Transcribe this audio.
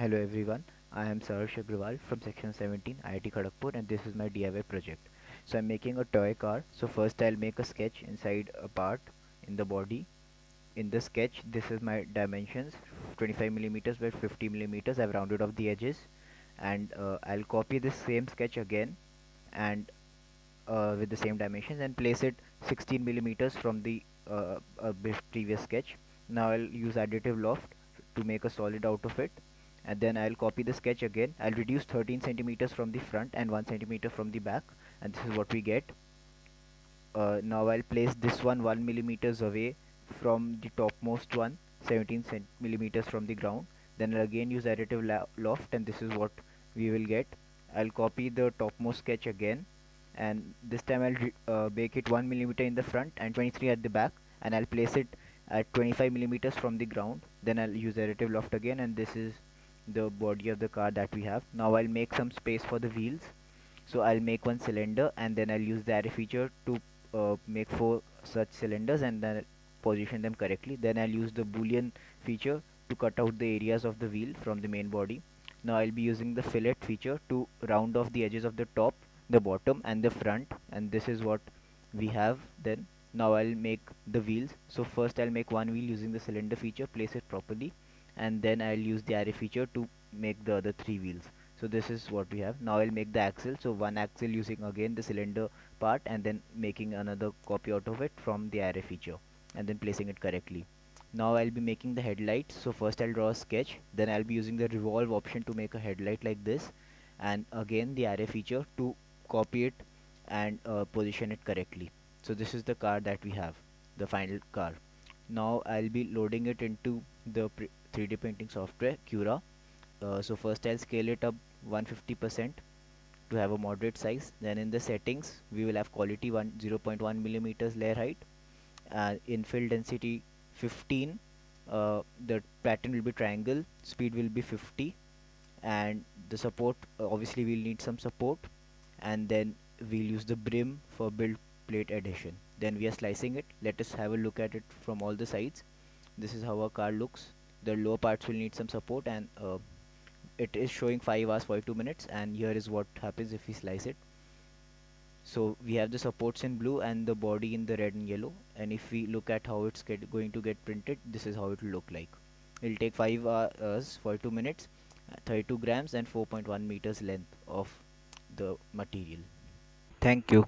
Hello everyone, I am Saharsh Agrawal from section 17 IIT Kharagpur, and this is my DIY project. So I'm making a toy car. So first I'll make a sketch inside a part in the body. In the sketch, this is my dimensions, 25 millimeters by 50 millimeters. I've rounded off the edges, and I'll copy this same sketch again and with the same dimensions and place it 16 millimeters from the previous sketch. Now I'll use additive loft to make a solid out of it, and then I'll copy the sketch again. I'll reduce 13 centimeters from the front and 1 centimeter from the back, and this is what we get. Now I'll place this one 1 millimeters away from the topmost one, 17 millimeters from the ground. Then I'll again use additive loft, and this is what we will get. I'll copy the topmost sketch again, and this time I'll make it 1 millimeter in the front and 23 at the back, and I'll place it at 25 millimeters from the ground. Then I'll use additive loft again, and this is the body of the car that we have. Now I'll make some space for the wheels. So I'll make one cylinder, and then I'll use the array feature to make 4 such cylinders, and then position them correctly. Then I'll use the boolean feature to cut out the areas of the wheel from the main body. Now I'll be using the fillet feature to round off the edges of the top, the bottom and the front, and this is what we have. Then now I'll make the wheels. So first I'll make one wheel using the cylinder feature, place it properly, and then I'll use the array feature to make the other 3 wheels. So this is what we have. Now I'll make the axle. So one axle using again the cylinder part, and then making another copy out of it from the array feature, and then placing it correctly. Now I'll be making the headlights. So first I'll draw a sketch, then I'll be using the revolve option to make a headlight like this, and again the array feature to copy it and position it correctly. So this is the car that we have, the final car. Now I'll be loading it into the 3D printing software Cura. So first I'll scale it up 150% to have a moderate size. Then in the settings we will have quality 0.1 millimeters layer height, infill density 15, the pattern will be triangle, speed will be 50, and the support, obviously we'll need some support, and then we'll use the brim for build plate adhesion. Then we are slicing it. Let us have a look at it from all the sides. This is how our car looks. The lower parts will need some support, and it is showing 5 hours 42 minutes, and here is what happens if we slice it. So we have the supports in blue and the body in the red and yellow, and if we look at how it's going to get printed, this is how it will look like. It will take 5 hours 42 minutes, 32 grams and 4.1 meters length of the material. Thank you.